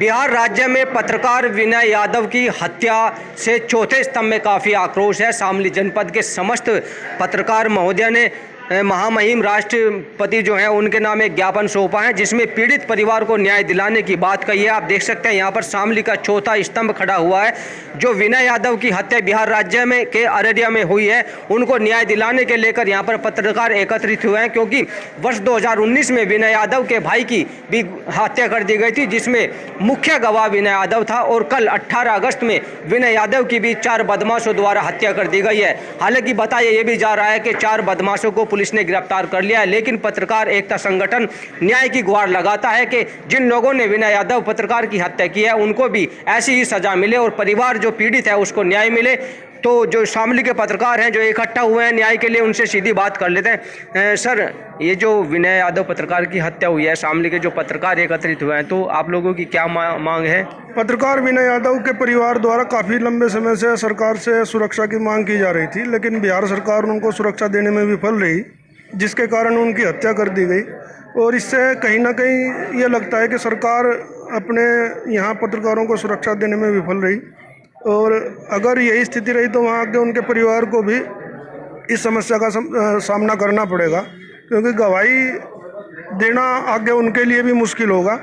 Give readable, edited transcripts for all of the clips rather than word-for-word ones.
बिहार राज्य में पत्रकार विनय यादव की हत्या से चौथे स्तंभ में काफ़ी आक्रोश है। शामली जनपद के समस्त पत्रकार महोदय ने महामहिम राष्ट्रपति जो हैं उनके नाम एक ज्ञापन सौंपा है, जिसमें पीड़ित परिवार को न्याय दिलाने की बात कही है। आप देख सकते हैं यहाँ पर शामली का चौथा स्तंभ खड़ा हुआ है। जो विनय यादव की हत्या बिहार राज्य में के अररिया में हुई है, उनको न्याय दिलाने के लेकर यहाँ पर पत्रकार एकत्रित हुए हैं, क्योंकि वर्ष 2019 में विनय यादव के भाई की भी हत्या कर दी गई थी, जिसमें मुख्य गवाह विनय यादव था। और कल 18 अगस्त में विनय यादव की भी 4 बदमाशों द्वारा हत्या कर दी गई है। हालांकि बताया ये भी जा रहा है कि 4 बदमाशों को पुलिस ने गिरफ्तार कर लिया है, लेकिन पत्रकार एकता संगठन न्याय की गुहार लगाता है कि जिन लोगों ने विनय यादव पत्रकार की हत्या की है उनको भी ऐसी ही सजा मिले और परिवार जो पीड़ित है उसको न्याय मिले। तो जो शामली के पत्रकार हैं जो इकट्ठा हुए हैं न्याय के लिए, उनसे सीधी बात कर लेते हैं। सर, ये जो विनय यादव पत्रकार की हत्या हुई है, शामली के जो पत्रकार एकत्रित हुए हैं, तो आप लोगों की क्या मांग है? पत्रकार विनय यादव के परिवार द्वारा काफ़ी लंबे समय से सरकार से सुरक्षा की मांग की जा रही थी, लेकिन बिहार सरकार उनको सुरक्षा देने में विफल रही, जिसके कारण उनकी हत्या कर दी गई। और इससे कहीं ना कहीं ये लगता है कि सरकार अपने यहाँ पत्रकारों को सुरक्षा देने में विफल रही, और अगर यही स्थिति रही तो वहाँ के उनके परिवार को भी इस समस्या का सामना करना पड़ेगा, क्योंकि गवाही देना आगे उनके लिए भी मुश्किल होगा।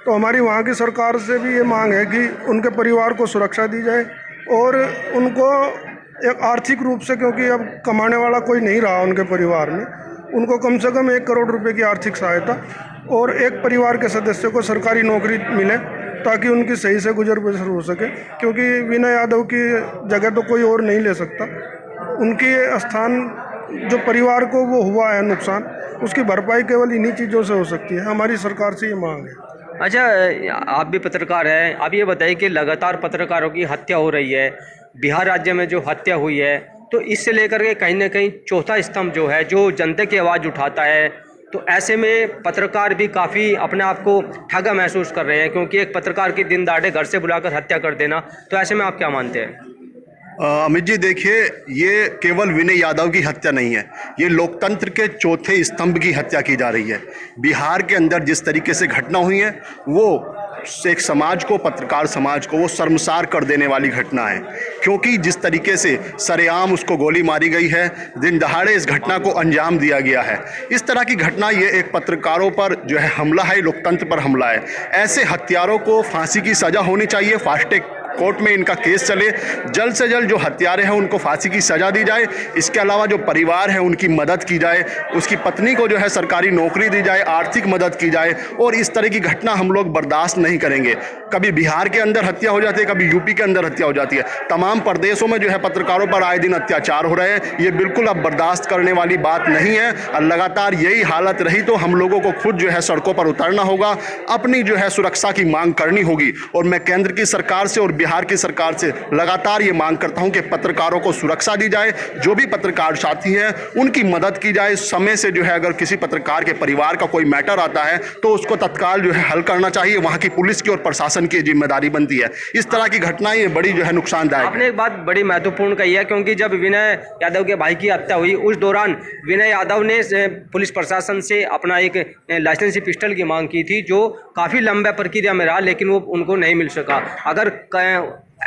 तो हमारी वहाँ की सरकार से भी ये मांग है कि उनके परिवार को सुरक्षा दी जाए और उनको एक आर्थिक रूप से, क्योंकि अब कमाने वाला कोई नहीं रहा उनके परिवार में, उनको कम से कम 1 करोड़ रुपए की आर्थिक सहायता और एक परिवार के सदस्य को सरकारी नौकरी मिले, ताकि उनकी सही से गुजर बसर हो सके। क्योंकि विनय यादव की जगह तो कोई और नहीं ले सकता। उनकी स्थान जो परिवार को वो हुआ है नुकसान, उसकी भरपाई केवल इन्हीं चीज़ों से हो सकती है। हमारी सरकार से ये मांग है। अच्छा, आप भी पत्रकार हैं, आप ये बताइए कि लगातार पत्रकारों की हत्या हो रही है बिहार राज्य में, जो हत्या हुई है, तो इससे लेकर के कहीं ना कहीं चौथा स्तंभ जो है, जो जनता की आवाज़ उठाता है, तो ऐसे में पत्रकार भी काफ़ी अपने आप को ठगा महसूस कर रहे हैं, क्योंकि एक पत्रकार की दिन दहाड़े घर से बुलाकर हत्या कर देना, तो ऐसे में आप क्या मानते हैं? अमित जी, देखिए, ये केवल विनय यादव की हत्या नहीं है, ये लोकतंत्र के चौथे स्तंभ की हत्या की जा रही है। बिहार के अंदर जिस तरीके से घटना हुई है, वो एक समाज को, पत्रकार समाज को वो शर्मसार कर देने वाली घटना है। क्योंकि जिस तरीके से सरेआम उसको गोली मारी गई है, दिन दहाड़े इस घटना को अंजाम दिया गया है। इस तरह की घटना, ये एक पत्रकारों पर जो है हमला है, लोकतंत्र पर हमला है। ऐसे हत्यारों को फांसी की सज़ा होनी चाहिए, फास्ट ट्रैक कोर्ट में इनका केस चले, जल्द से जल्द जो हत्यारे हैं उनको फांसी की सज़ा दी जाए। इसके अलावा जो परिवार है उनकी मदद की जाए, उसकी पत्नी को जो है सरकारी नौकरी दी जाए, आर्थिक मदद की जाए। और इस तरह की घटना हम लोग बर्दाश्त नहीं करेंगे। कभी बिहार के अंदर हत्या हो जाती है, कभी यूपी के अंदर हत्या हो जाती है, तमाम प्रदेशों में जो है पत्रकारों पर आए दिन अत्याचार हो रहे हैं। ये बिल्कुल अब बर्दाश्त करने वाली बात नहीं है। और लगातार यही हालत रही तो हम लोगों को खुद जो है सड़कों पर उतरना होगा, अपनी जो है सुरक्षा की मांग करनी होगी। और मैं केंद्र की सरकार से और बिहार की सरकार से लगातार ये मांग करता हूं कि पत्रकारों को सुरक्षा दी जाए, जो भी पत्रकार साथी हैं उनकी मदद की जाए। समय से जो है अगर किसी पत्रकार के परिवार का कोई मैटर आता है तो उसको तत्काल जो है हल करना चाहिए। वहां की पुलिस की और प्रशासन की जिम्मेदारी बनती है। इस तरह की घटनाएं ये बड़ी जो है नुकसानदायक। आपने एक बात बड़ी महत्वपूर्ण कही है, क्योंकि जब विनय यादव के भाई की हत्या हुई उस दौरान विनय यादव ने पुलिस प्रशासन से अपना एक लाइसेंसी पिस्टल की मांग की थी, जो काफ़ी लंबा प्रक्रिया में रहा, लेकिन वो उनको नहीं मिल सका। अगर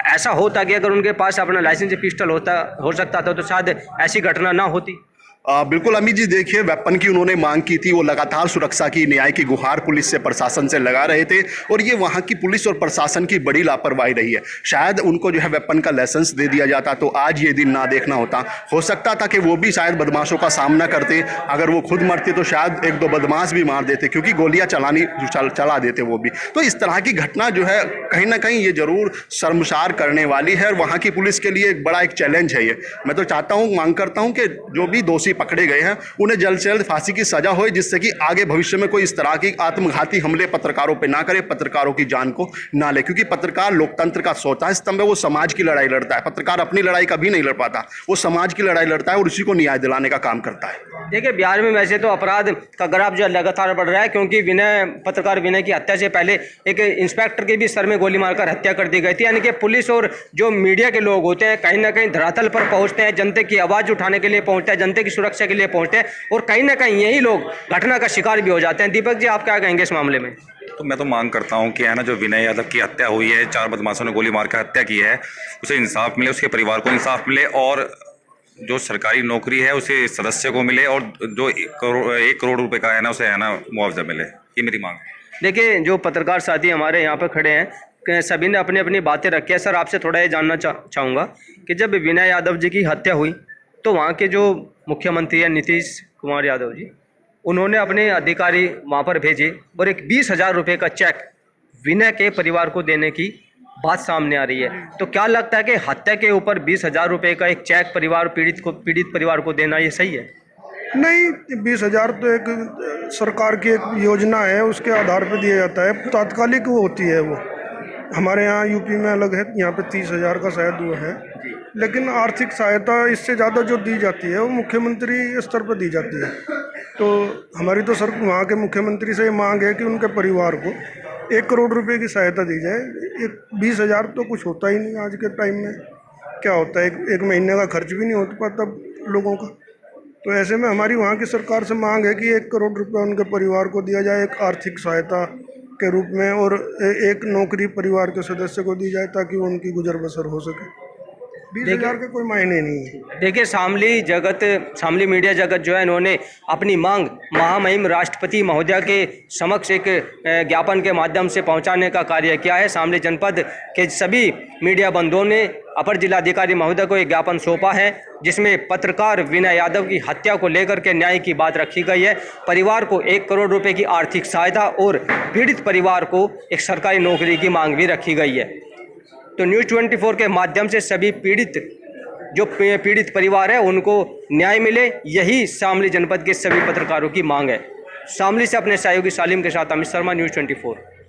ऐसा होता कि अगर उनके पास अपना लाइसेंस पिस्टल हो सकता था तो शायद ऐसी घटना ना होती। बिल्कुल अमित जी, देखिए, वेपन की उन्होंने मांग की थी, वो लगातार सुरक्षा की, न्याय की गुहार पुलिस से, प्रशासन से लगा रहे थे, और ये वहाँ की पुलिस और प्रशासन की बड़ी लापरवाही रही है। शायद उनको जो है वेपन का लाइसेंस दे दिया जाता तो आज ये दिन ना देखना होता। हो सकता था कि वो भी शायद बदमाशों का सामना करते, अगर वो खुद मरते तो शायद 1-2 बदमाश भी मार देते, क्योंकि गोलियाँ चला देते वो भी। तो इस तरह की घटना जो है कहीं ना कहीं ये जरूर शर्मसार करने वाली है, और वहाँ की पुलिस के लिए एक बड़ा एक चैलेंज है ये। मैं तो चाहता हूँ, मांग करता हूँ कि जो भी दोषी पकड़े गए हैं उन्हें जल्द से जल्द फांसी की सजा हो, जिससे कि आगे भविष्य में कोई इस तरह की आत्मघाती हमले पत्रकारों पे ना करे, पत्रकारों की जान को ना ले। क्योंकि पत्रकार लोकतंत्र का चौथा स्तंभ है, वो समाज की लड़ाई लड़ता है। पत्रकार अपनी लड़ाई कभी नहीं लड़ पाता, वो समाज की लड़ाई लड़ता है और उसी को न्याय दिलाने का काम करता है। देखिए, बिहार में वैसे तो अपराध का ग्राफ जो लगातार बढ़ रहा है, क्योंकि पत्रकार विनय की हत्या से पहले एक इंस्पेक्टर की भी सर में गोली मारकर हत्या कर दी गई थी। यानी कि पुलिस और जो मीडिया के लोग होते हैं कहीं ना कहीं धरातल पर पहुंचते हैं, जनता की आवाज़ उठाने के लिए पहुंचते हैं, जनता की सुरक्षा के लिए पहुंचते हैं, और कहीं ना कहीं यही लोग घटना का शिकार भी हो जाते हैं। दीपक जी, आप क्या कहेंगे इस मामले में? तो मैं तो मांग करता हूं कि है ना, जो विनय यादव की हत्या हुई है, 4 बदमाशों ने गोली मार कर हत्या की है, उसे इंसाफ मिले, उसके परिवार को इंसाफ मिले, और जो सरकारी नौकरी है उसे सदस्य को मिले, और जो 1 करोड़ रुपए का है ना, उसे है ना मुआवजा मिले। ये मेरी मांग है। देखिए, जो पत्रकार साथी हमारे यहाँ पर खड़े हैं, सभी ने अपनी अपनी बातें रखी है। सर, आपसे थोड़ा ये जानना चाहूँगा कि जब विनय यादव जी की हत्या हुई तो वहाँ के जो मुख्यमंत्री हैं नीतीश कुमार यादव जी, उन्होंने अपने अधिकारी वहाँ पर भेजे और एक 20,000 रुपये का चेक विनय के परिवार को देने की बात सामने आ रही है। तो क्या लगता है कि हत्या के ऊपर 20,000 रुपये का एक चेक पीड़ित परिवार को देना ये सही है? नहीं, 20,000 तो एक सरकार की एक योजना है, उसके आधार पर दिया जाता है, तात्कालिक वो होती है। वो हमारे यहाँ यूपी में अलग है, यहाँ पे 30,000 का शायद वो है। लेकिन आर्थिक सहायता इससे ज़्यादा जो दी जाती है वो मुख्यमंत्री स्तर पर दी जाती है। तो हमारी तो सर वहाँ के मुख्यमंत्री से मांग है कि उनके परिवार को 1 करोड़ रुपए की सहायता दी जाए। 20,000 तो कुछ होता ही नहीं आज के टाइम में। क्या होता है, एक महीने का खर्च भी नहीं हो पाता लोगों का। तो ऐसे में हमारी वहाँ की सरकार से मांग है कि 1 करोड़ रुपए उनके परिवार को दिया जाए, एक आर्थिक सहायता के रूप में, और एक नौकरी परिवार के सदस्य को दी जाए ताकि उनकी गुजर बसर हो सके। 20,000 के कोई मायने नहीं है। देखिए, शामली मीडिया जगत जो है, इन्होंने अपनी मांग महामहिम राष्ट्रपति महोदया के समक्ष एक ज्ञापन के माध्यम से पहुंचाने का कार्य किया है। शामली जनपद के सभी मीडिया बंधुओं ने अपर जिलाधिकारी महोदय को एक ज्ञापन सौंपा है, जिसमें पत्रकार विनय यादव की हत्या को लेकर के न्याय की बात रखी गई है। परिवार को 1 करोड़ रुपए की आर्थिक सहायता और पीड़ित परिवार को एक सरकारी नौकरी की मांग भी रखी गई है। तो न्यूज़ 24 के माध्यम से सभी पीड़ित परिवार है उनको न्याय मिले, यही शामली जनपद के सभी पत्रकारों की मांग है। शामली से अपने सहयोगी सालिम के साथ अमित शर्मा, न्यूज़ 24।